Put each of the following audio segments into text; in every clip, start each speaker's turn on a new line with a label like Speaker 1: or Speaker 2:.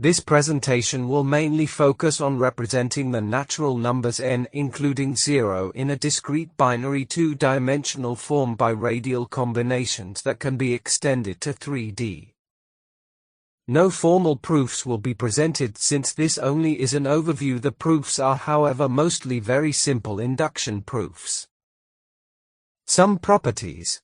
Speaker 1: This presentation will mainly focus on representing the natural numbers n including 0 in a discrete binary two-dimensional form by radial combinations that can be extended to 3D. No formal proofs will be presented since this only is an overview. The proofs are, however, mostly very simple induction proofs. Some properties.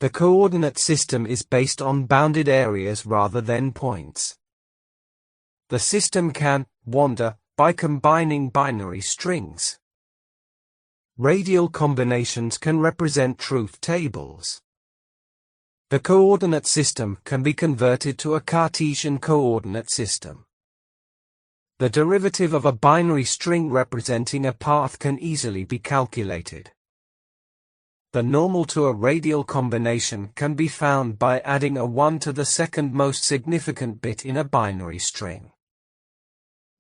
Speaker 1: The coordinate system is based on bounded areas rather than points. The system can wander by combining binary strings. Radial combinations can represent truth tables. The coordinate system can be converted to a Cartesian coordinate system. The derivative of a binary string representing a path can easily be calculated. The normal to a radial combination can be found by adding a 1 to the second most significant bit in a binary string.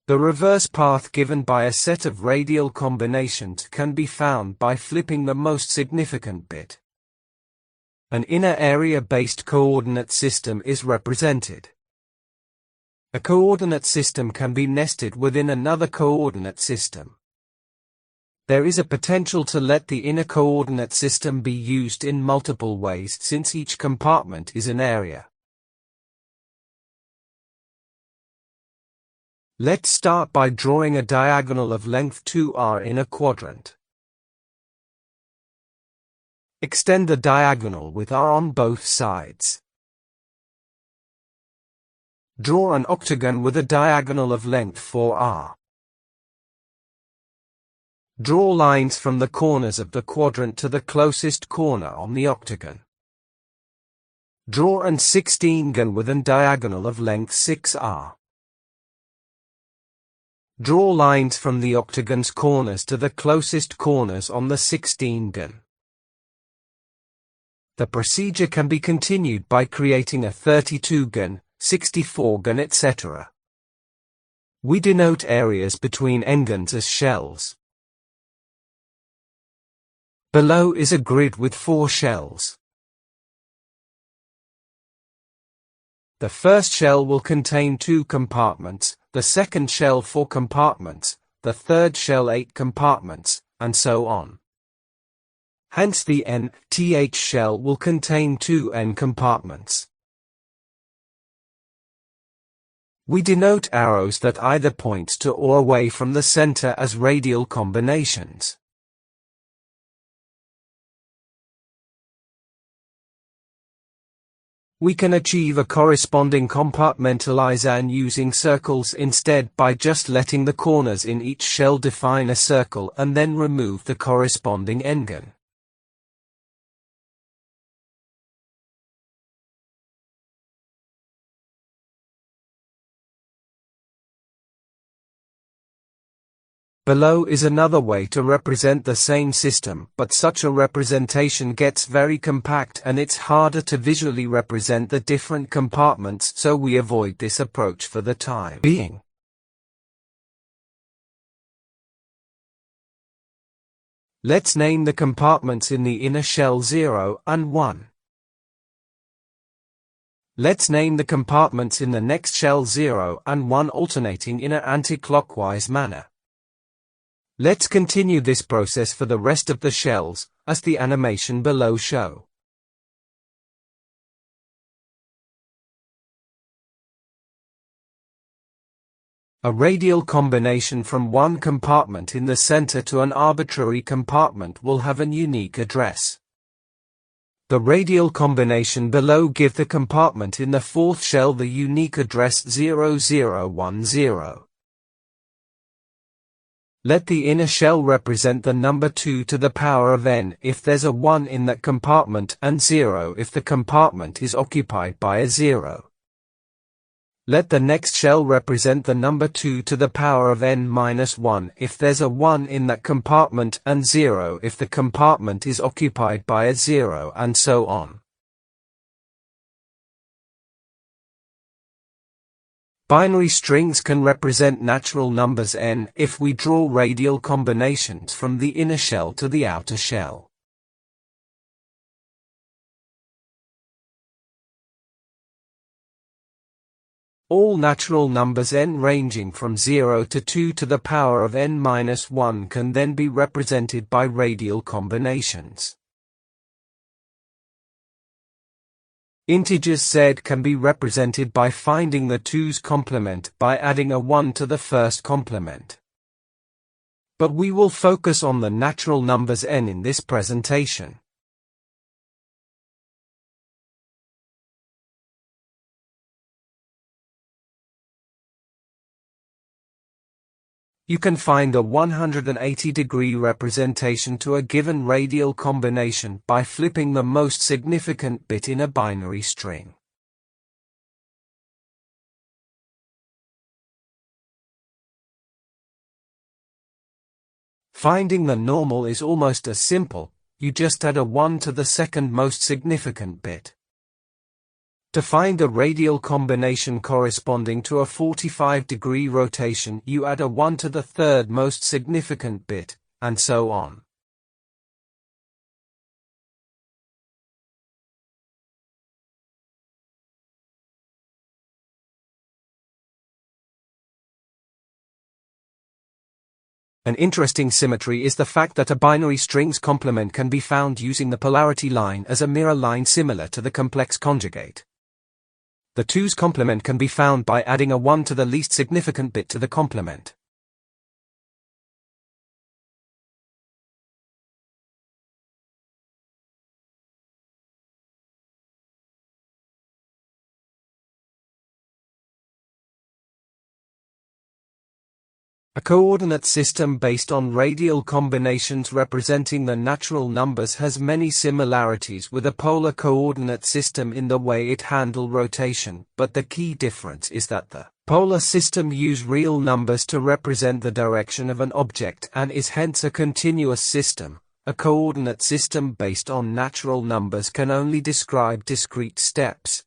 Speaker 1: The reverse path given by a set of radial combinations can be found by flipping the most significant bit. An inner area-based coordinate system is represented. A coordinate system can be nested within another coordinate system. There is a potential to let the inner coordinate system be used in multiple ways since each compartment is an area. Let's start by drawing a diagonal of length 2r in a quadrant. Extend the diagonal with r on both sides. Draw an octagon with a diagonal of length 4r. Draw lines from the corners of the quadrant to the closest corner on the octagon. Draw an 16gon with a diagonal of length 6r. Draw lines from the octagon's corners to the closest corners on the 16gon. The procedure can be continued by creating a 32gon, 64gon, etc. We denote areas between n-gons as shells. Below is a grid with 4 shells. The first shell will contain 2 compartments, the second shell 4 compartments, the third shell 8 compartments, and so on. Hence the nth shell will contain 2 n compartments. We denote arrows that either point to or away from the center as radial combinations. We can achieve a corresponding compartmentalization using circles instead by just letting the corners in each shell define a circle and then remove the corresponding n-gon. Below is another way to represent the same system, but such a representation gets very compact and it's harder to visually represent the different compartments, so we avoid this approach for the time being. Let's name the compartments in the inner shell 0 and 1. Let's name the compartments in the next shell 0 and 1 alternating in an anti-clockwise manner. Let's continue this process for the rest of the shells, as the animation below show. A radial combination from one compartment in the center to an arbitrary compartment will have an unique address. The radial combination below gives the compartment in the fourth shell the unique address 0010. Let the inner shell represent the number 2 to the power of n if there's a 1 in that compartment and 0 if the compartment is occupied by a 0. Let the next shell represent the number 2 to the power of n minus 1 if there's a 1 in that compartment and 0 if the compartment is occupied by a 0, and so on. Binary strings can represent natural numbers n if we draw radial combinations from the inner shell to the outer shell. All natural numbers n ranging from 0 to 2 to the power of n-1 can then be represented by radial combinations. Integers z can be represented by finding the 2's complement by adding a 1 to the first complement. But we will focus on the natural numbers n in this presentation. You can find a 180-degree representation to a given radial combination by flipping the most significant bit in a binary string. Finding the normal is almost as simple, you just add a 1 to the second most significant bit. To find a radial combination corresponding to a 45-degree rotation, you add a 1 to the third most significant bit, and so on. An interesting symmetry is the fact that a binary string's complement can be found using the polarity line as a mirror line similar to the complex conjugate. The 2's complement can be found by adding a 1 to the least significant bit to the complement. A coordinate system based on radial combinations representing the natural numbers has many similarities with a polar coordinate system in the way it handles rotation, but the key difference is that the polar system uses real numbers to represent the direction of an object and is hence a continuous system. A coordinate system based on natural numbers can only describe discrete steps.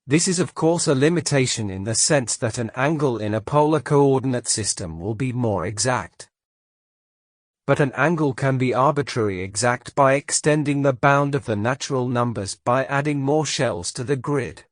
Speaker 1: This is of course a limitation in the sense that an angle in a polar coordinate system will be more exact. But an angle can be arbitrarily exact by extending the bound of the natural numbers by adding more shells to the grid.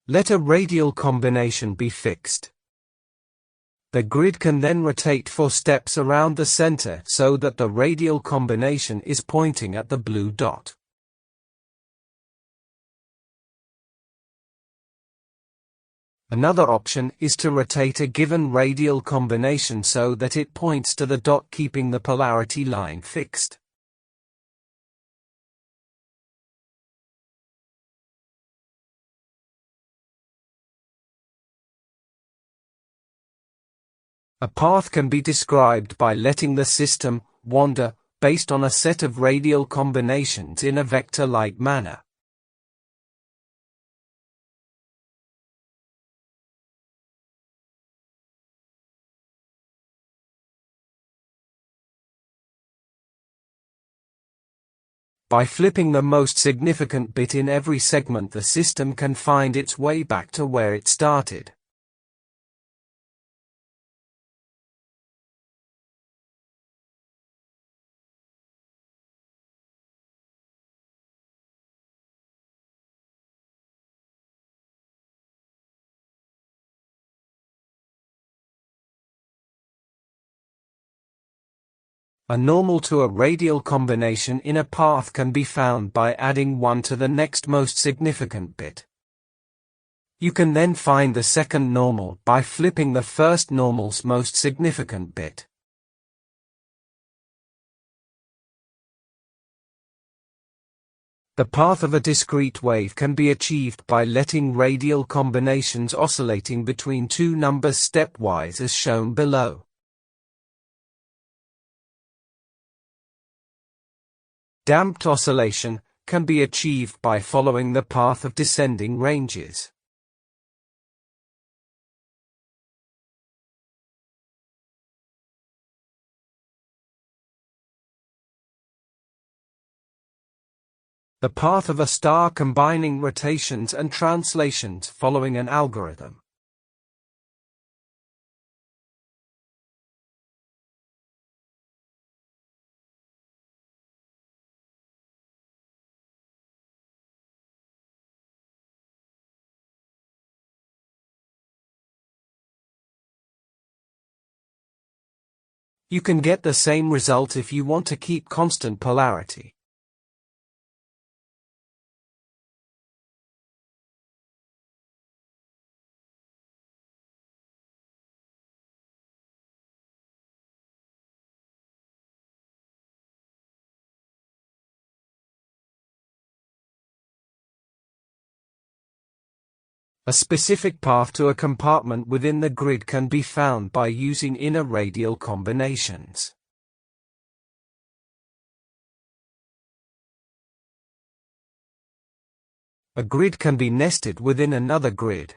Speaker 1: Let a radial combination be fixed. The grid can then rotate 4 steps around the center so that the radial combination is pointing at the blue dot. Another option is to rotate a given radial combination so that it points to the dot, keeping the polarity line fixed. A path can be described by letting the system wander based on a set of radial combinations in a vector-like manner. By flipping the most significant bit in every segment, the system can find its way back to where it started. A normal to a radial combination in a path can be found by adding 1 to the next most significant bit. You can then find the second normal by flipping the first normal's most significant bit. The path of a discrete wave can be achieved by letting radial combinations oscillating between 2 numbers stepwise as shown below. Damped oscillation can be achieved by following the path of descending ranges. The path of a star combining rotations and translations following an algorithm. You can get the same result if you want to keep constant polarity. A specific path to a compartment within the grid can be found by using inner radial combinations. A grid can be nested within another grid.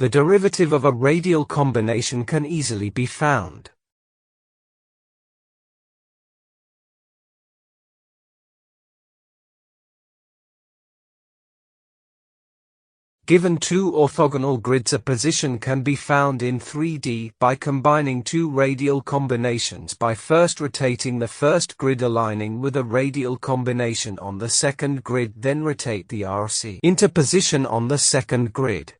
Speaker 1: The derivative of a radial combination can easily be found. Given two orthogonal grids, a position can be found in 3D by combining two radial combinations by first rotating the first grid aligning with a radial combination on the second grid, then rotate the RC into position on the second grid.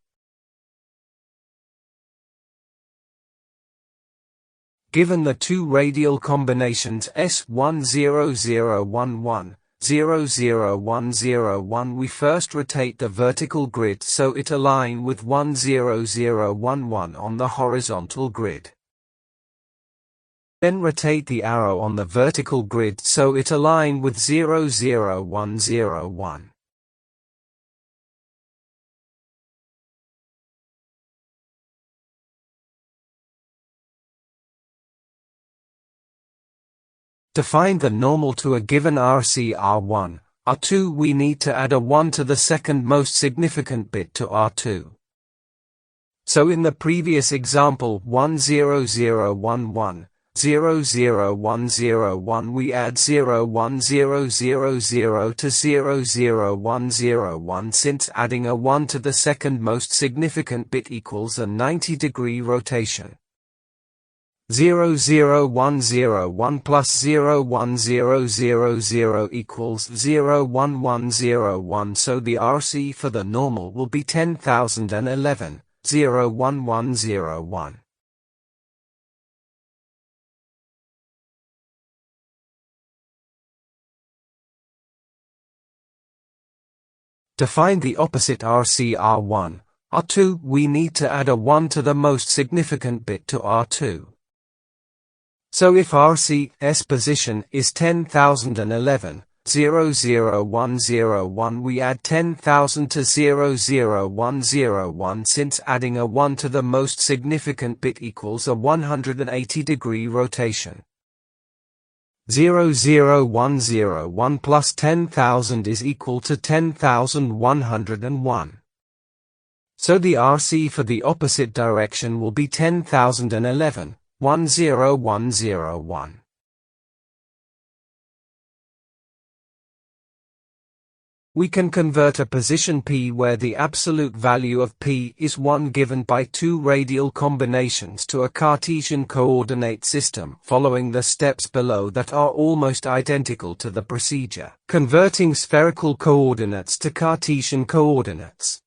Speaker 1: Given the two radial combinations S10011, 00101, we first rotate the vertical grid so it align with 10011 on the horizontal grid. Then rotate the arrow on the vertical grid so it align with 00101. To find the normal to a given RC R1, R2, we need to add a 1 to the second most significant bit to R2. So in the previous example 10011, 00101, we add 01000 to 00101, since adding a 1 to the second most significant bit equals a 90-degree rotation. 00101 plus 01000 equals 01101, so the RC for the normal will be 10,011, 01101. To find the opposite RC R1, R2, we need to add a 1 to the most significant bit to R2. So if RC's position is 10,011, 00101, we add 10,000 to 00101, since adding a 1 to the most significant bit equals a 180-degree rotation. 00101 plus 10,000 is equal to 10,101. So the RC for the opposite direction will be 10,011. 10101. We can convert a position P where the absolute value of P is 1 given by two radial combinations to a Cartesian coordinate system following the steps below that are almost identical to the procedure, converting spherical coordinates to Cartesian coordinates.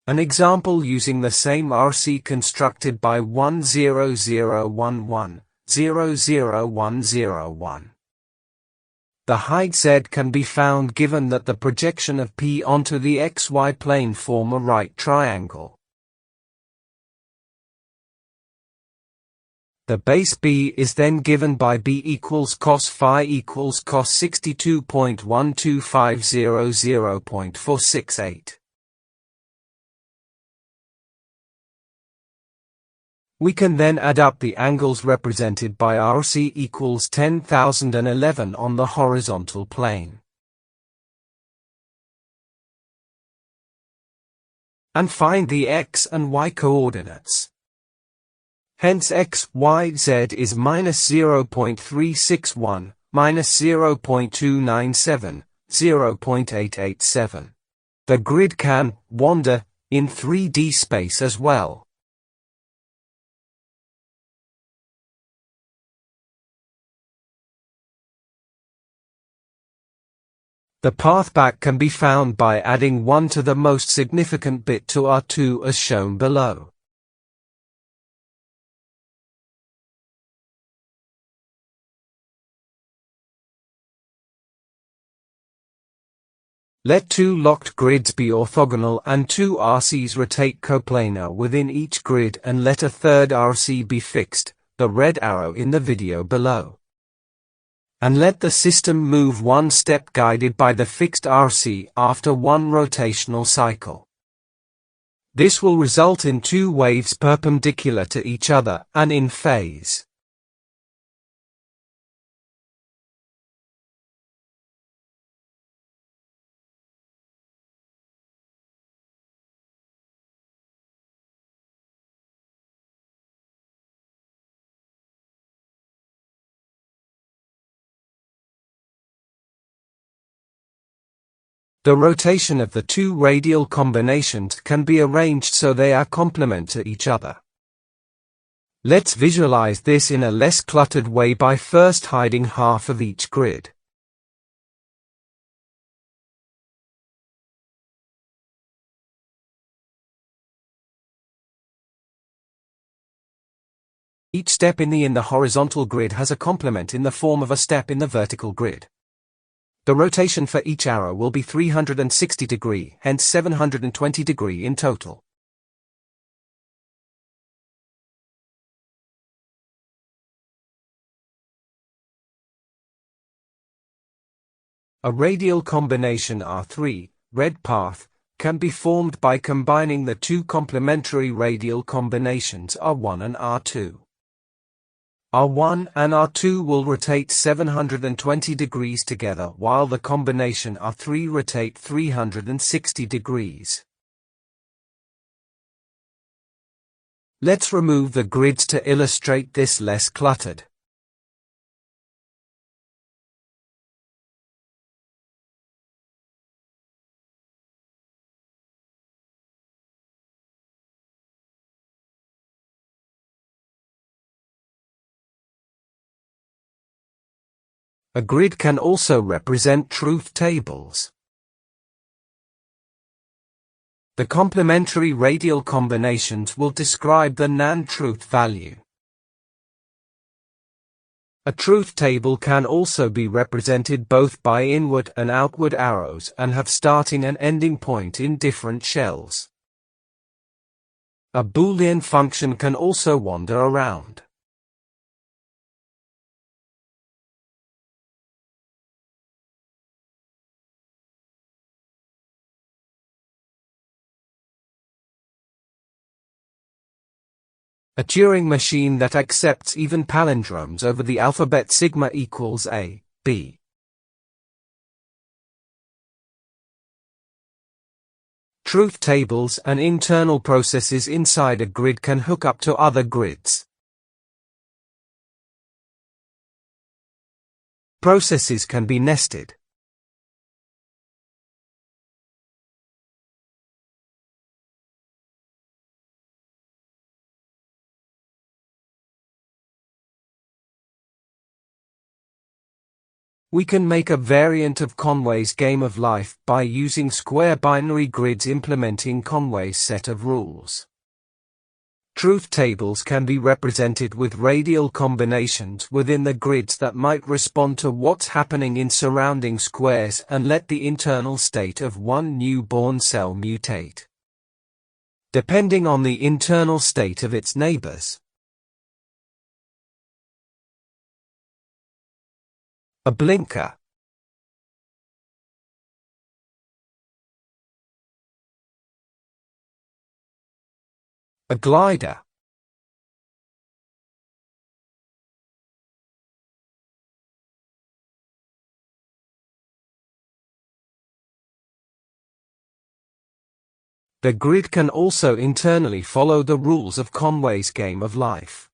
Speaker 1: An example using the same RC constructed by 10011, 00101. the height z can be found given that the projection of P onto the xy plane form a right triangle. The base B is then given by B equals cos phi equals cos 62.12500.468. We can then add up the angles represented by RC equals 10,011 on the horizontal plane. And find the x and y coordinates. Hence x, y, z is minus 0.361, minus 0.297, 0.887. The grid can wander in 3D space as well. The path back can be found by adding 1 to the most significant bit to R2 as shown below. Let two locked grids be orthogonal and two RCs rotate coplanar within each grid, and let a third RC be fixed, the red arrow in the video below. And let the system move one step guided by the fixed RC after one rotational cycle. This will result in two waves perpendicular to each other and in phase. The rotation of the two radial combinations can be arranged so they are complement to each other. Let's visualize this in a less cluttered way by first hiding half of each grid. Each step in the horizontal grid has a complement in the form of a step in the vertical grid. The rotation for each arrow will be 360 degree, hence 720 degree in total. A radial combination R3, red path, can be formed by combining the two complementary radial combinations R1 and R2. R1 and R2 will rotate 720 degrees together, while the combination R3 rotate 360 degrees. Let's remove the grids to illustrate this less cluttered. A grid can also represent truth tables. The complementary radial combinations will describe the NaN truth value. A truth table can also be represented both by inward and outward arrows and have starting and ending point in different shells. A Boolean function can also wander around. A Turing machine that accepts even palindromes over the alphabet sigma equals A, B. Truth tables and internal processes inside a grid can hook up to other grids. Processes can be nested. We can make a variant of Conway's game of life by using square binary grids implementing Conway's set of rules. Truth tables can be represented with radial combinations within the grids that might respond to what's happening in surrounding squares and let the internal state of one newborn cell mutate, depending on the internal state of its neighbors. A blinker. A glider. The grid can also internally follow the rules of Conway's game of life.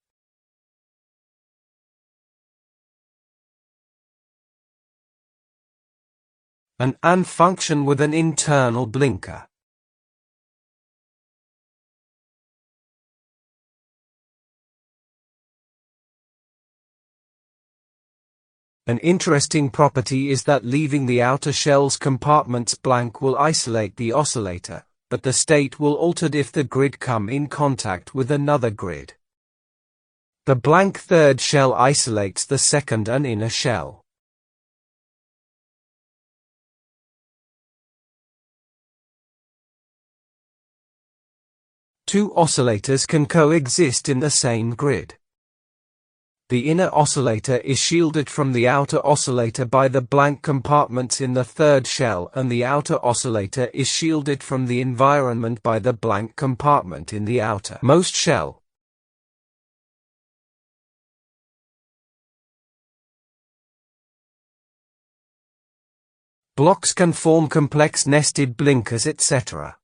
Speaker 1: An AND function with an internal blinker. An interesting property is that leaving the outer shell's compartments blank will isolate the oscillator, but the state will alter if the grid come in contact with another grid. The blank third shell isolates the second and inner shell. Two oscillators can coexist in the same grid. The inner oscillator is shielded from the outer oscillator by the blank compartments in the third shell, and the outer oscillator is shielded from the environment by the blank compartment in the outermost shell. Blocks can form complex nested blinkers, etc.